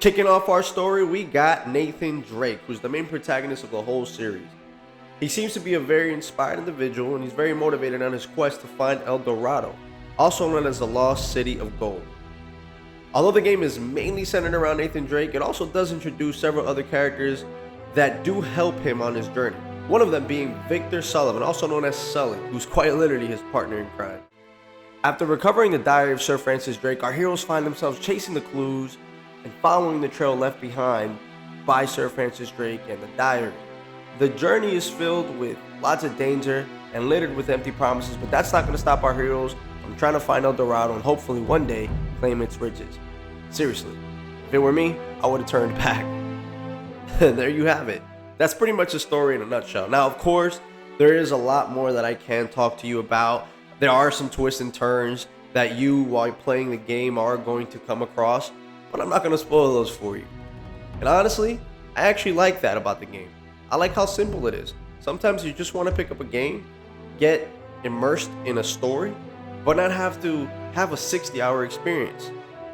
Kicking off our story, we got Nathan Drake, who's the main protagonist of the whole series. He seems to be a very inspired individual, and he's very motivated on his quest to find El Dorado, also known as the Lost City of Gold. Although the game is mainly centered around Nathan Drake, it also does introduce several other characters that do help him on his journey. One of them being Victor Sullivan, also known as Sully, who's quite literally his partner in crime. After recovering the diary of Sir Francis Drake, our heroes find themselves chasing the clues and following the trail left behind by Sir Francis Drake and the diary. The journey is filled with lots of danger and littered with empty promises, but that's not going to stop our heroes from trying to find El Dorado and hopefully one day claim its riches. Seriously, if it were me, I would have turned back. There you have it. That's pretty much the story in a nutshell. Now, of course, there is a lot more that I can talk to you about. There are some twists and turns that you, while playing the game, are going to come across, but I'm not going to spoil those for you. And honestly, I actually like that about the game. I like how simple it is. Sometimes you just want to pick up a game, get immersed in a story, but not have to have a 60-hour experience.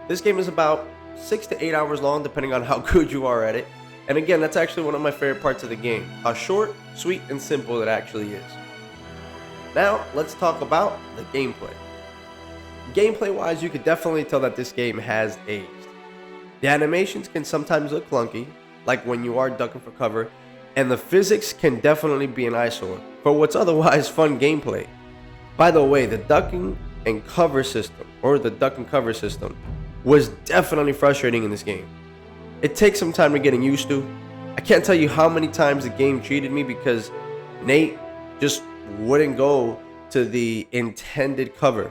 This game is about 6 to 8 hours long, depending on how good you are at it. And again, that's actually one of my favorite parts of the game, how short, sweet, and simple it actually is. Now, let's talk about the gameplay. Gameplay-wise, you could definitely tell that this game has aged. The animations can sometimes look clunky, like when you are ducking for cover, and the physics can definitely be an eyesore for what's otherwise fun gameplay. By the way, the duck and cover system was definitely frustrating in this game. It takes some time to getting used to. I can't tell you how many times the game cheated me because Nate just wouldn't go to the intended cover.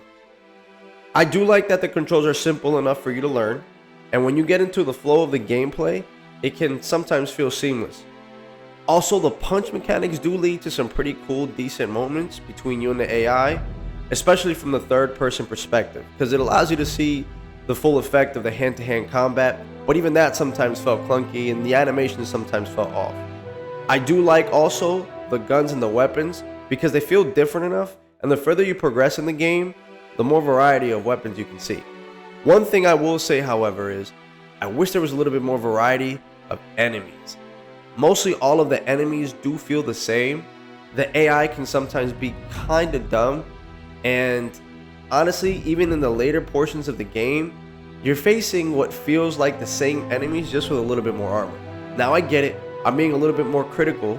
I do like that the controls are simple enough for you to learn, and when you get into the flow of the gameplay, it can sometimes feel seamless. Also, the punch mechanics do lead to some pretty cool, decent moments between you and the AI, especially from the third-person perspective, because it allows you to see the full effect of the hand-to-hand combat, but even that sometimes felt clunky and the animations sometimes felt off. I do like also the guns and the weapons because they feel different enough, and the further you progress in the game, the more variety of weapons you can see. One thing I will say, however, is I wish there was a little bit more variety of enemies. Mostly all of the enemies do feel the same. The AI can sometimes be kind of dumb, and honestly, even in the later portions of the game, you're facing what feels like the same enemies just with a little bit more armor. Now I get it, I'm being a little bit more critical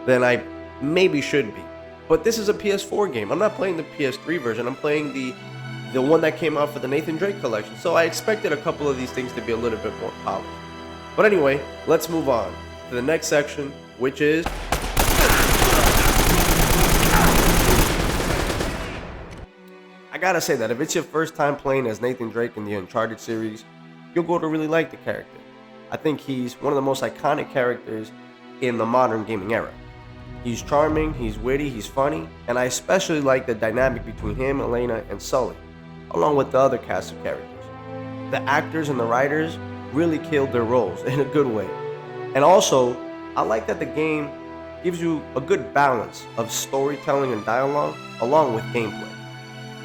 than I maybe should be. But this is a PS4 game. I'm not playing the PS3 version, I'm playing the one that came out for the Nathan Drake collection. So I expected a couple of these things to be a little bit more polished. But anyway, let's move on to the next section, which is I gotta say that if it's your first time playing as Nathan Drake in the Uncharted series, you'll go to really like the character. I think he's one of the most iconic characters in the modern gaming era. He's charming, he's witty, he's funny, and I especially like the dynamic between him, Elena, and Sully, along with the other cast of characters. The actors and the writers really killed their roles in a good way. And also, I like that the game gives you a good balance of storytelling and dialogue along with gameplay.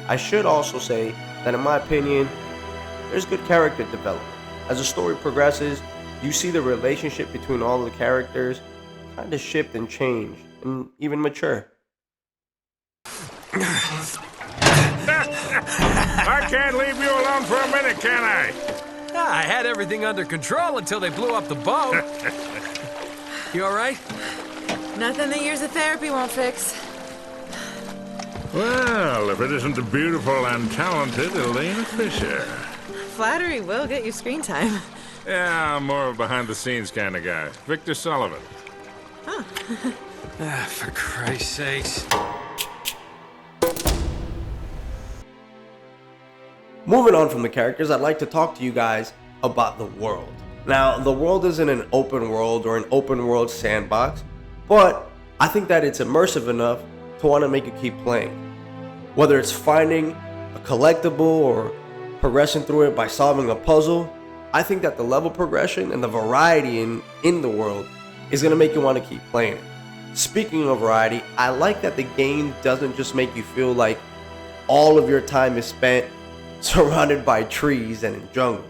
I should also say that in my opinion, there's good character development. As the story progresses, you see the relationship between all the characters kind of shift and change and even mature. I can't leave you alone for a minute, can I? I had everything under control until they blew up the boat. You all right? Nothing that years of therapy won't fix. Well, if it isn't the beautiful and talented Elena Fisher. Flattery will get you screen time. Yeah, I'm more of a behind-the-scenes kind of guy. Victor Sullivan. Huh. For Christ's sakes. Moving on from the characters, I'd like to talk to you guys about the world. Now, the world isn't an open world or an open world sandbox, but I think that it's immersive enough to want to make you keep playing. Whether it's finding a collectible or progressing through it by solving a puzzle, I think that the level progression and the variety in the world is going to make you want to keep playing it. Speaking of variety, I like that the game doesn't just make you feel like all of your time is spent surrounded by trees and in jungle.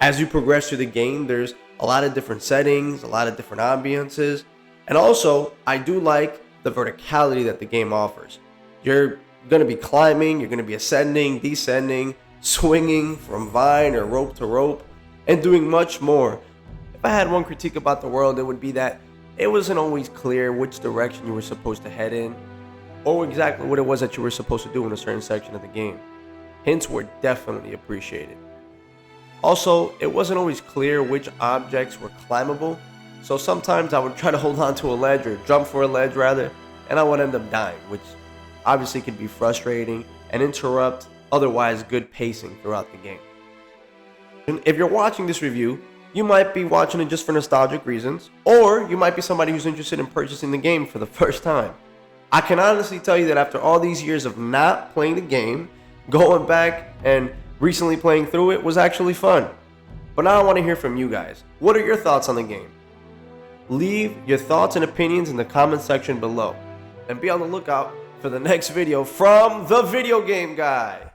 As you progress through the game, there's a lot of different settings, a lot of different ambiances, and also I do like the verticality that the game offers. You're going to be climbing, you're going to be ascending, descending, swinging from vine or rope to rope, and doing much more. If I had one critique about the world, it would be that it wasn't always clear which direction you were supposed to head in, or exactly what it was that you were supposed to do in a certain section of the game. Hints were definitely appreciated. Also, it wasn't always clear which objects were climbable, so sometimes I would try to hold on to a ledge, or jump for a ledge rather, and I would end up dying, which obviously could be frustrating and interrupt otherwise good pacing throughout the game. And if you're watching this review, you might be watching it just for nostalgic reasons, or you might be somebody who's interested in purchasing the game for the first time. I can honestly tell you that after all these years of not playing the game, going back and recently playing through it was actually fun. But now I want to hear from you guys. What are your thoughts on the game? Leave your thoughts and opinions in the comment section below. And be on the lookout for the next video from the Video Game Guy.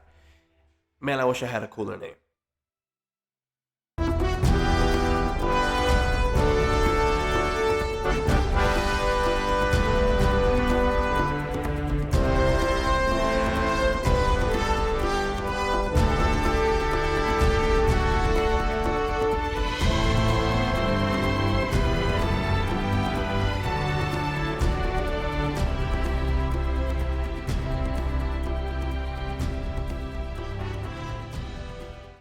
Man, I wish I had a cooler name.